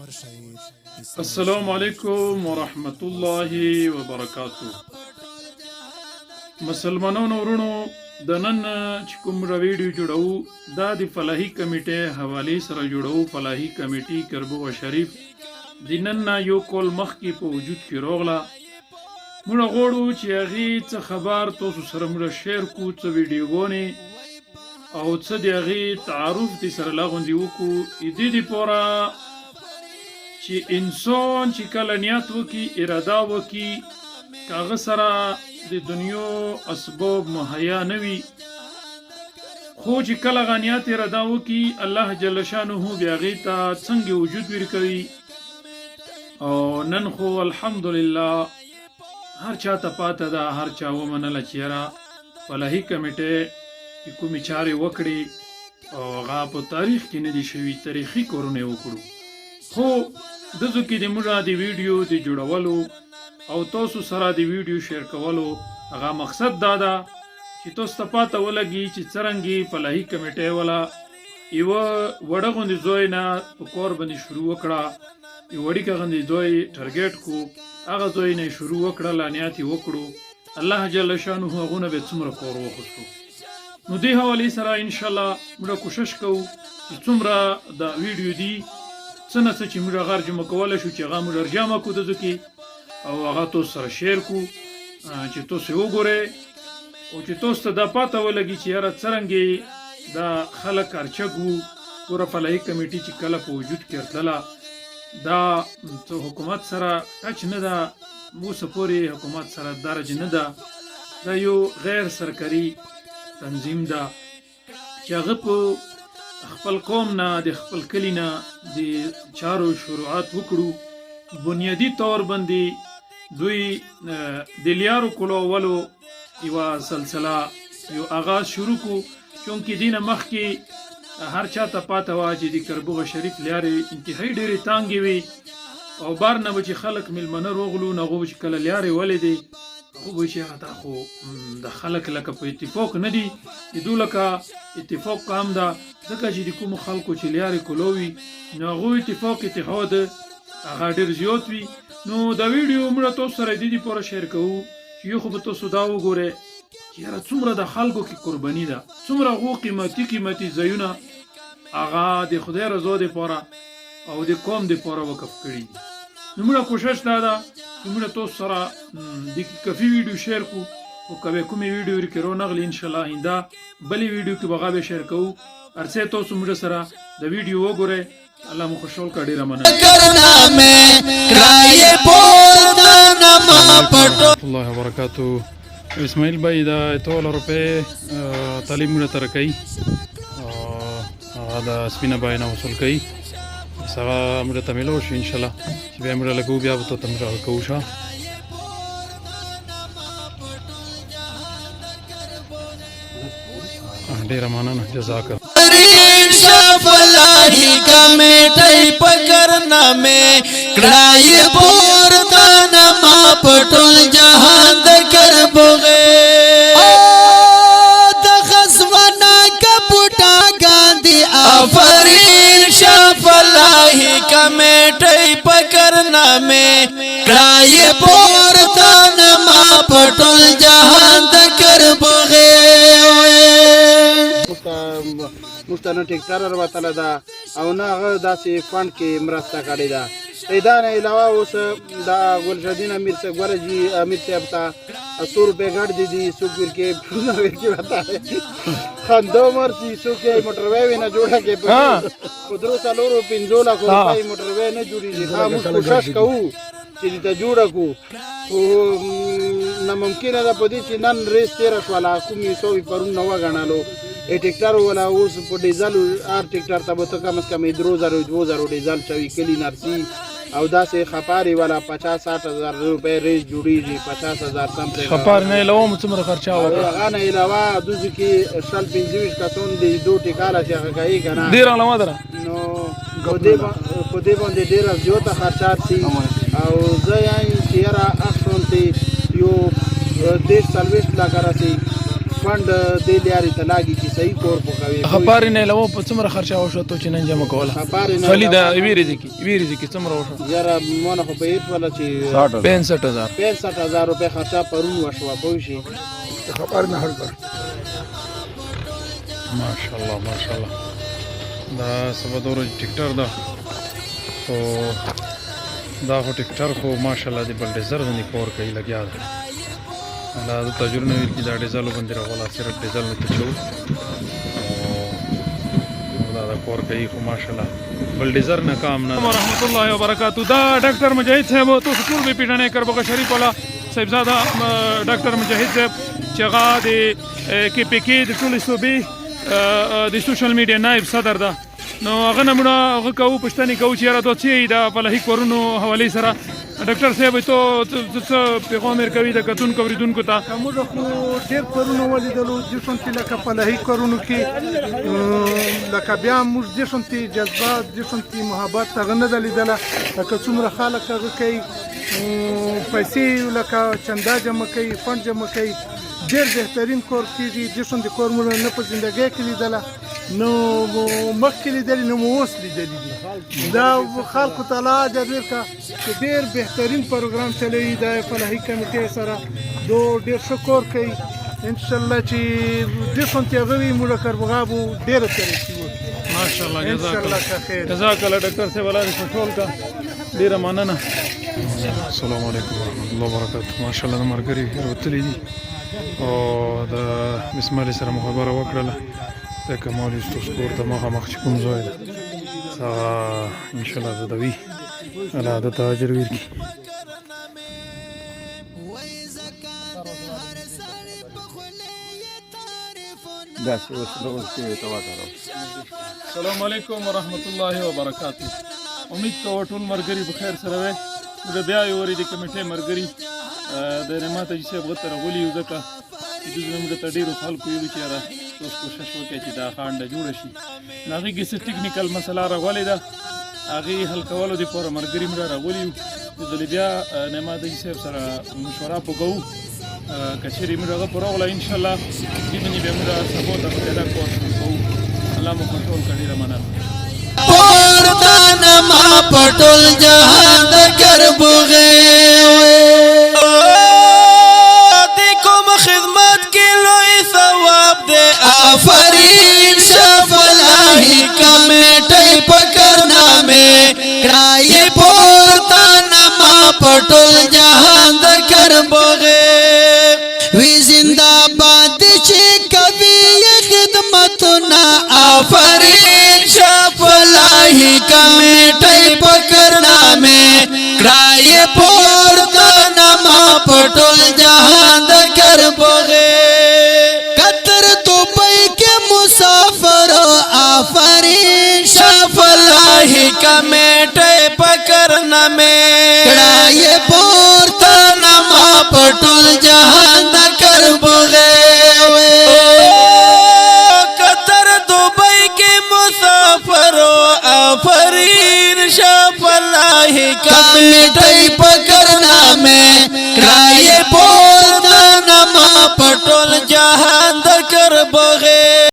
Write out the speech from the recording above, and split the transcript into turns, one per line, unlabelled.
السلام علیکم ورحمت الله وبرکاتو. مسلمانانو ورونو د نن چې کوم ویډیو جوړو دا د فلاحي کمیټې حواله سره جوړو. فلاحي کمیټې کربوغ شریف د نن یو کول مخ کې په وجود کې روغلا موږ غواړو چې هغه څه خبر تاسو سره موږ شیر کو څه ویډیوګونه او څه د هغه تعارف دي سره لاغوندي وکړو. دې دې پورا چې انسان چې کله نیت وکي اراده وکي کاغه سره د دنیا اسباب مهیا نه وي، خو چې کله غنیات اراده وکي الله جل شانه بیا غي ته څنګه وجود ورکوي. او نن خو الحمدلله هر چا ته پاته ده، هر چا ومنله چې را فلاحي کمیټه کومې چارې وکړي او هغه په تاریخ کې نه دي شوي، تاریخي کارونه وکړو. خو دغه کې د موږ د ویډیو د جوړولو او تاسو سره د ویډیو شیر کولو هغه مقصد دا ده چې تاسو ته پاته ولګي چې څرنګه فلاحي کمیټه والا یو وړه غوندې زوی نه په کور باندې شروع وکړه، یو وړي غوندې زوی ټارګټ کو، هغه زوی نه شروع وکړه، لعنت وکړو. الله جل شانه هغه به څومره کور وخصو. نو دې حواله سره ان شاء الله موږ کوشش کوو چې څومره د ویډیو دی څنګه چې موږ غار جمع کولای شو چې هغه موږ جمع کو دغه کې او هغه تاسو سره شیر کو چې تاسو وګورئ او چې تاسو ته دا پاته ولګي چې یاره څرنګه دا خلک ارچګو پوره فلاحي کمیټې چې کله په وجود کې راتله دا څه حکومت سره ټچ نه ده، اوسه پورې حکومت سره درج نه ده، دا یو غیر سرکاري تنظیم ده چې هغه په خپل قوم نه د خپل کلی نه د چارو شروعات وکړو. بنیادی طور باندې دوی د لیارو کولولو یوه سلسله یو آغاز شروع کو، چونکې دینه مخکې هر چا ته پاته وه چې د کربوغ شریف لیارې انتهایی ډېرې تانګې وي او بار نه به چې خلک میلمنه روغلو نو هغو به چې کله لیارې ولیدې هغو به چې هغه دا خو د خلک لکه په اتفاق نه دي، د دو لکه اتفاق کام ده ځکه چې د کومو خلکو چې لیارې کولوي نو هغو اتفاق اتحاد هغه ډېر زیات وي. نو دا ویډیو موږ تاسو سره د دې پوره شیر کوو چې یو خو به تاسو دا وګورئ چې یاره څومره د خلکو کې قرباني ده، څومره هغو قیمتي ځایونه هغه د خدای رضا دپاره او د قوم دپاره وقف کړي دي. نو موږ کوشش دا ده چې موږ تاسو سره د کافي ویډیو شیر کو او که به کومې ویډیو ورکې رانغلي انشاءالله آینده بلې ویډیو کې به هغه به شیر کوو. هر څه تاسو موږ سره د ویډیو وګورئ. الله مو خوشحال کړه، ډېره مننه. الله وبرکاتو. اسماعیل بھائی دا 100 روپۍ تعلیم موږ ته راکوي، هغه د سپینه بای نه وصول کوي، بس هغه موږ ته میلاو شي انشاءالله چې بیا موږ لګو بیا به ته موږ کوو. ښه ډېره مننه، جزاک
فلاحي کمیټې پکرنا مې کړای پورته ما پټول جهان د کربوغه د خصمنا کپټا ګاندي افرین شاه فلاحي کمیټې پکرنا مې کړای پورته ما پټول جهان د کربوغه
مستانه ټیکټر ورتله ده او نه هغه داسې فنډ کې مرسته کړې ده. دا نه علاوه اوس د ګلشدین امیر صاحب ورجی امیر صاحب ته 100 روپۍ ګډ دي څوک ورکې ورته خندو مرسي څوک موټروي نه جوړه کې په 3-4-5 لک روپۍ موټروي نه جوړېږي. موږ کوشش کوو چې دې ته جوړه کړو، خو ناممکنه ده په دې چې نن ریس تېره شوله کومې سوي پرون نه وګڼلو ټیکټر والا اوس په ډیزل هر ټیکټر ته به ته کم از کم 2,000 ډیزل شوي کلي نرسي او داسې خپارې والا 50-60 هزار روپۍ ریس جوړېږي، 50,000 سم
خپار نه علاوه مو څومره خرچه وکړه؟
هغه نه علاوه دوی کې 25 کسان دي، 2 ټیکاله چې هغه کوي که نه
ډېره علاوه ده
نو په دې باندې ډېره زیاته خرچات شي. او زه یم چې یاره اخ شونتې یو 30-40 لکه رسي فند دې لارې ته لاګي چې صحیح کور پکوي
خبرې نه لو په څومره خرچه وشو ته چې نن جمع کوله خلی دا ویریږي کې څومره وشو
یاره مونږ خو په هیڅ ولا چې
65000
روپے خرچه پرون وشو پوه شي
خبر نه هر کار
ماشاءالله دا سبا دور ټیکټر دا او دا خو ټیکټر خو ماشاءالله دی بلډیزر باندې کور کوي لګیا ده دا د تجربه ویل کی دا ډیزل باندې راغلا صرف ډیزل نه تچو او دا کور کوي خو ماشاءالله بلډیزر نه کام نه ورحمت الله وبرکاتہ دا ډاکټر مجاهد صاحب تو ټول به پیډنه کربغه شریف والا صاحبزاده ډاکټر مجاهد صاحب چې هغه د کې پی کې د ټولې صوبې د سوشل میډیا نائب صدر ده نو هغه نه موږ هغه کوو پښتني کوو چې یاره دوه چې د فلاحي کورونو حوالې سره ډاکټر صاحب ته څه پیغام ورکوي د کتونکو اوریدونکو ته
موږ خو ډېر کورونه ولیدلو د شونتي لکه فلاحي کورونو کې لکه بیا موږ د شونتي جذبات د شونتي محبت هغه نه ده لیدله لکه څومره خلک هغه کوي پیسې لکه چندا جمع کوي فنډ جمع کوي ډېر بهترین کور کېږي د شونتي کور موږ نه په زندګۍ کې لیدله نو مخکې لیدلي نو مو اوس لیدلي دي دا خلکو ته الله اجر ورکړه چې ډېر بهترین پروګرام چلوي د فلاحي کمیټې سره دو ډېر ښه کور کوي انشاءالله چې ډېر شونتي هغه وي موږ کربغا به ډېره ترقي وکړي
ماشاءالله
جزاک الله خیر
جزاک الله ډاکټر صاحب الله دې کنټرول کا ډیره مننه السلام علیکم ورحمۃ اللہ وبرکاتہ ماشاءالله د مرګري وروتلې دي او د بسم الله سره مخابره وکړه د کمال استوس کور ته مخ چې کوم ځای ده ان شاء الله زدوی الله د تاجر ورکی السلام علیکم ورحمۃ اللہ وبرکاتہ امید کوم ټول مرګري بخیر سره وي د بیا یو ورې د کمیټې مرګري د رحمت اجي صاحب غته راغلي یو ځکه چې زموږ ته ډیرو خلکو یو چې را اوس کوشش وکړي چې دا خانډه جوړ شي هغه کې څه ټیکنیکل مسله راغلي ده هغه حل کولو د پوره مرګري مړه راغلي د بیا رحمت اجي صاحب سره مشوره وکړو کچېری موږ هغه پوره ولا ان شاء الله دې باندې به موږ سپورټ پیدا کوو الله مو کنټرول کړي رمانه
پورتان ما پټول جهان د کربوغه دې کوم خدمت کې لوی ثواب دې آفرین شفلاهي کمیټې پکرنا مې کړای پورتان ما پټول جهان د کربوغه وی زنده باد چې کبي خدمتنا آفرین شفلاهي کمیټې پکرنا مې کړای پورتان ما پټول جهان د کربوغه قطر دوبۍ کې مسافر آفرین شفلاهي کمیټې پکرنا مې کړای پورتان ما پټول جهان د کربوغه قطر دوبۍ کې مسافر آفرین شفلاهي کمیټې پکرنا مې کړای پورتان ما پټول جهان د کربوغه